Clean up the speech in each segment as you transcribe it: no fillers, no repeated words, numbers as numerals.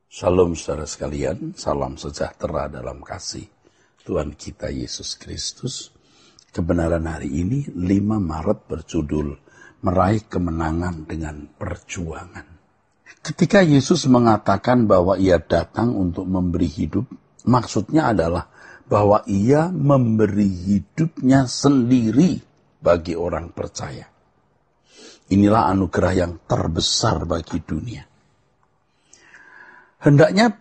Shalom saudara sekalian, salam sejahtera dalam kasih Tuhan kita Yesus Kristus. Kebenaran hari ini 5 Maret berjudul Meraih Kemenangan dengan Perjuangan. Ketika Yesus mengatakan bahwa ia datang untuk memberi hidup, maksudnya adalah bahwa ia memberi hidupnya sendiri bagi orang percaya. Inilah anugerah yang terbesar bagi dunia. Hendaknya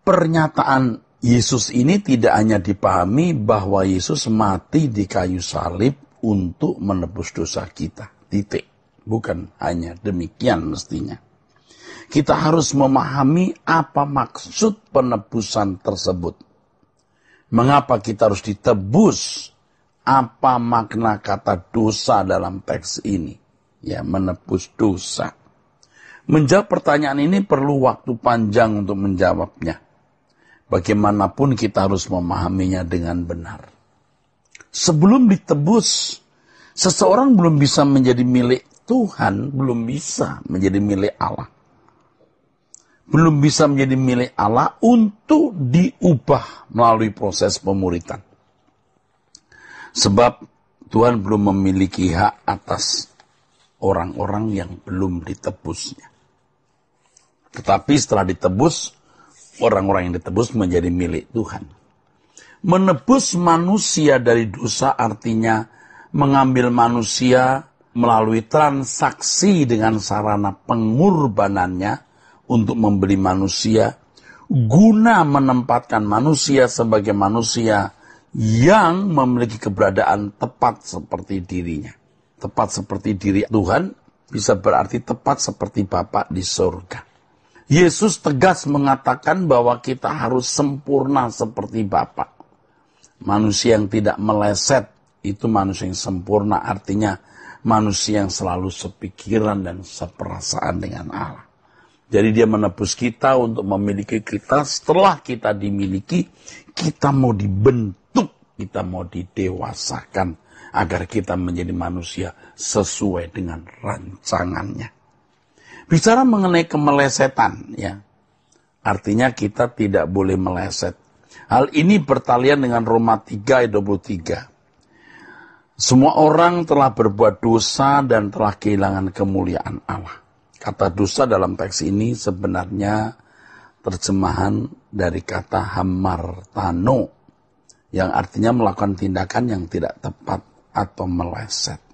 pernyataan Yesus ini tidak hanya dipahami bahwa Yesus mati di kayu salib untuk menebus dosa kita. Titik. Bukan hanya demikian mestinya. Kita harus memahami apa maksud penebusan tersebut. Mengapa kita harus ditebus? Apa makna kata dosa dalam teks ini? Ya, menebus dosa. Menjawab pertanyaan ini perlu waktu panjang untuk menjawabnya. Bagaimanapun kita harus memahaminya dengan benar. Sebelum ditebus, seseorang belum bisa menjadi milik Tuhan, belum bisa menjadi milik Allah. Belum bisa menjadi milik Allah untuk diubah melalui proses pemuritan. Sebab Tuhan belum memiliki hak atas orang-orang yang belum ditebusnya. Tetapi setelah ditebus, orang-orang yang ditebus menjadi milik Tuhan. Menebus manusia dari dosa artinya mengambil manusia melalui transaksi dengan sarana pengorbanannya untuk membeli manusia, guna menempatkan manusia sebagai manusia yang memiliki keberadaan tepat seperti dirinya. Tepat seperti diri Tuhan bisa berarti tepat seperti Bapa di surga. Yesus tegas mengatakan bahwa kita harus sempurna seperti Bapa. Manusia yang tidak meleset itu manusia yang sempurna, artinya manusia yang selalu sepikiran dan seperasaan dengan Allah. Jadi dia menebus kita untuk memiliki kita. Setelah kita dimiliki, kita mau dibentuk, kita mau didewasakan agar kita menjadi manusia sesuai dengan rancangannya. Bicara mengenai kemelesetan, ya, artinya kita tidak boleh meleset. Hal ini bertalian dengan Roma 3 ayat 23. Semua orang telah berbuat dosa dan telah kehilangan kemuliaan Allah. Kata dosa dalam teks ini sebenarnya terjemahan dari kata hamartano, yang artinya melakukan tindakan yang tidak tepat atau meleset.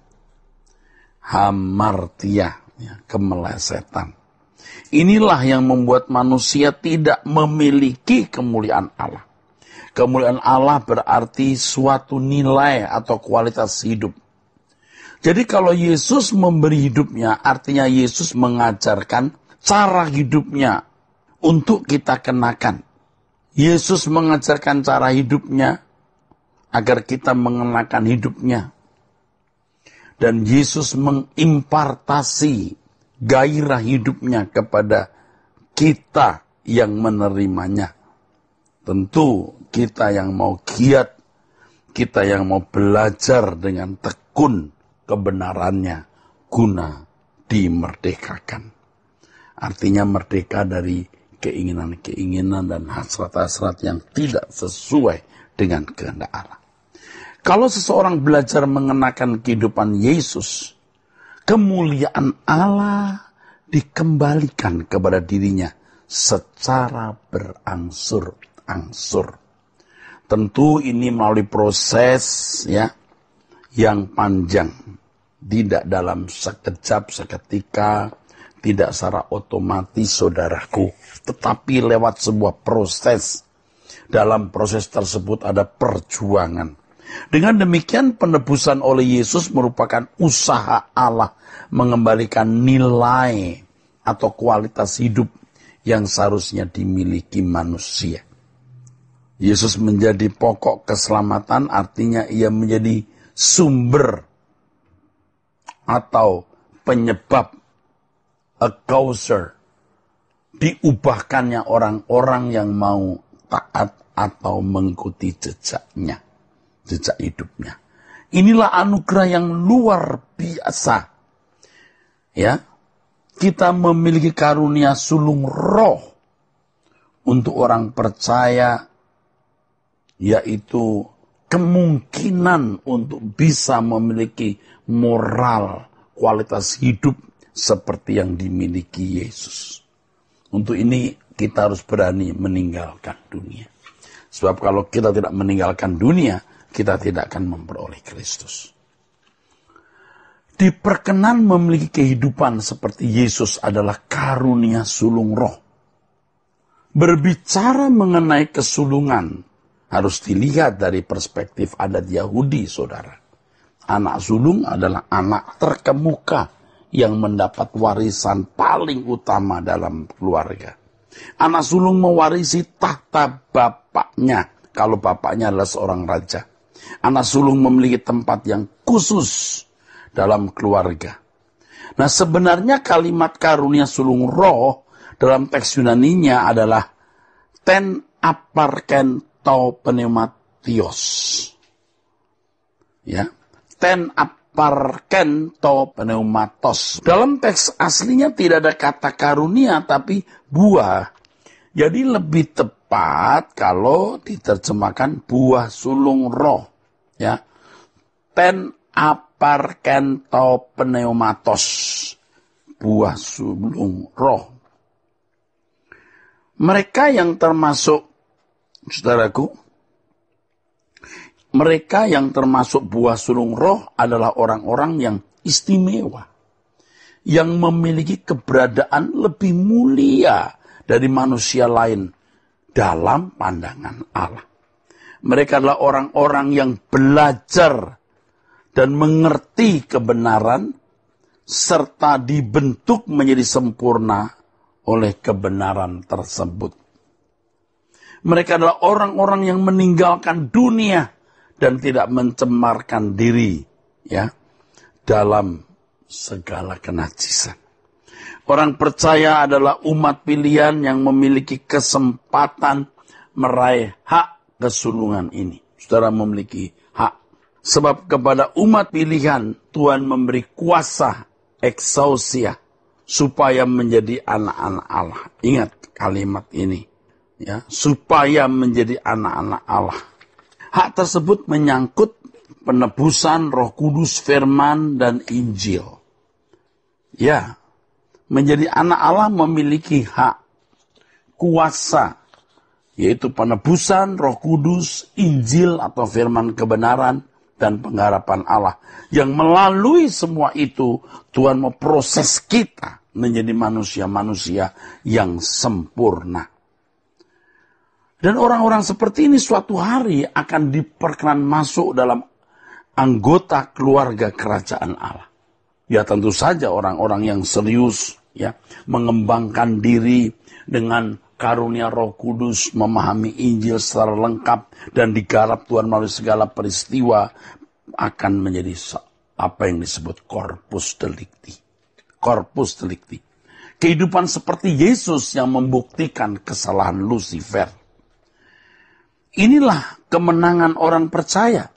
Hamartia, ya, kemelesetan. Inilah yang membuat manusia tidak memiliki kemuliaan Allah. Kemuliaan Allah berarti suatu nilai atau kualitas hidup. Jadi kalau Yesus memberi hidupnya, artinya Yesus mengajarkan cara hidupnya untuk kita kenakan. Yesus mengajarkan cara hidupnya agar kita mengenakan hidupnya. Dan Yesus mengimpartasi gairah hidupnya kepada kita yang menerimanya. Tentu kita yang mau giat, kita yang mau belajar dengan tekun kebenarannya guna dimerdekakan. Artinya merdeka dari keinginan-keinginan dan hasrat-hasrat yang tidak sesuai dengan kehendak Allah. Kalau seseorang belajar mengenakan kehidupan Yesus, kemuliaan Allah dikembalikan kepada dirinya secara berangsur-angsur. Tentu ini melalui proses, ya, yang panjang. Tidak dalam sekejap, seketika, tidak secara otomatis saudaraku, tetapi lewat sebuah proses. Dalam proses tersebut ada perjuangan. Dengan demikian penebusan oleh Yesus merupakan usaha Allah mengembalikan nilai atau kualitas hidup yang seharusnya dimiliki manusia. Yesus menjadi pokok keselamatan, artinya ia menjadi sumber atau penyebab, a causer, diubahkannya orang-orang yang mau taat atau mengikuti jejaknya, jejak hidupnya. Inilah anugerah yang luar biasa. Ya, kita memiliki karunia sulung roh untuk orang percaya, yaitu kemungkinan untuk bisa memiliki moral, kualitas hidup seperti yang dimiliki Yesus. Untuk ini kita harus berani meninggalkan dunia. Sebab kalau kita tidak meninggalkan dunia, kita tidak akan memperoleh Kristus. Diperkenan memiliki kehidupan seperti Yesus adalah karunia sulung roh. Berbicara mengenai kesulungan harus dilihat dari perspektif adat Yahudi, saudara. Anak sulung adalah anak terkemuka yang mendapat warisan paling utama dalam keluarga. Anak sulung mewarisi tahta bapaknya kalau bapaknya adalah seorang raja. Anak sulung memiliki tempat yang khusus dalam keluarga. Nah, sebenarnya kalimat karunia sulung roh dalam teks Yunaninya adalah ten aparken to pneumatios. Ya, ten aparken to pneumatos. Dalam teks aslinya tidak ada kata karunia tapi buah. Jadi lebih tepat kalau diterjemahkan buah sulung roh. Ya, ten aparken to pneumatos. Buah sulung roh. Mereka yang termasuk, saudaraku, mereka yang termasuk buah sulung roh adalah orang-orang yang istimewa, yang memiliki keberadaan lebih mulia dari manusia lain dalam pandangan Allah. Mereka adalah orang-orang yang belajar dan mengerti kebenaran serta dibentuk menjadi sempurna oleh kebenaran tersebut. Mereka adalah orang-orang yang meninggalkan dunia dan tidak mencemarkan diri, ya, dalam segala kenajisan. Orang percaya adalah umat pilihan yang memiliki kesempatan meraih hak kesulungan ini. Saudara memiliki hak. Sebab kepada umat pilihan Tuhan memberi kuasa eksausia supaya menjadi anak-anak Allah. Ingat kalimat ini, ya, supaya menjadi anak-anak Allah. Hak tersebut menyangkut penebusan Roh Kudus, firman, dan Injil. Ya, menjadi anak Allah memiliki hak, kuasa, yaitu penebusan Roh Kudus, Injil atau firman kebenaran, dan pengharapan Allah. Yang melalui semua itu, Tuhan mau proses kita menjadi manusia-manusia yang sempurna. Dan orang-orang seperti ini suatu hari akan diperkenan masuk dalam anggota keluarga kerajaan Allah. Ya tentu saja orang-orang yang serius, ya, mengembangkan diri dengan karunia Roh Kudus, memahami Injil secara lengkap dan digarap Tuhan melalui segala peristiwa, akan menjadi apa yang disebut corpus delicti. Corpus delicti. Kehidupan seperti Yesus yang membuktikan kesalahan Lucifer. Inilah kemenangan orang percaya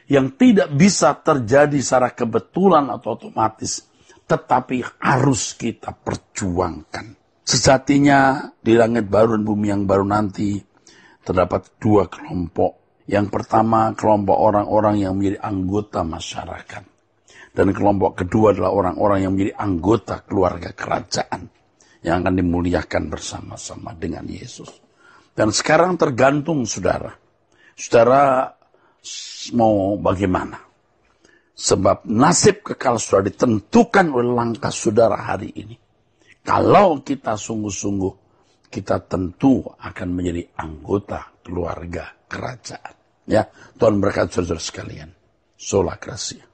yang tidak bisa terjadi secara kebetulan atau otomatis, tetapi harus kita perjuangkan. Sejatinya di langit baru dan bumi yang baru nanti terdapat dua kelompok. Yang pertama, kelompok orang-orang yang menjadi anggota masyarakat. Dan kelompok kedua adalah orang-orang yang menjadi anggota keluarga kerajaan yang akan dimuliakan bersama-sama dengan Yesus. Dan sekarang tergantung saudara. Saudara mau bagaimana? Sebab nasib kekal sudah ditentukan oleh langkah saudara hari ini. Kalau kita sungguh-sungguh, kita tentu akan menjadi anggota keluarga kerajaan. Ya, Tuhan berkati saudara sekalian. Sola Gracia.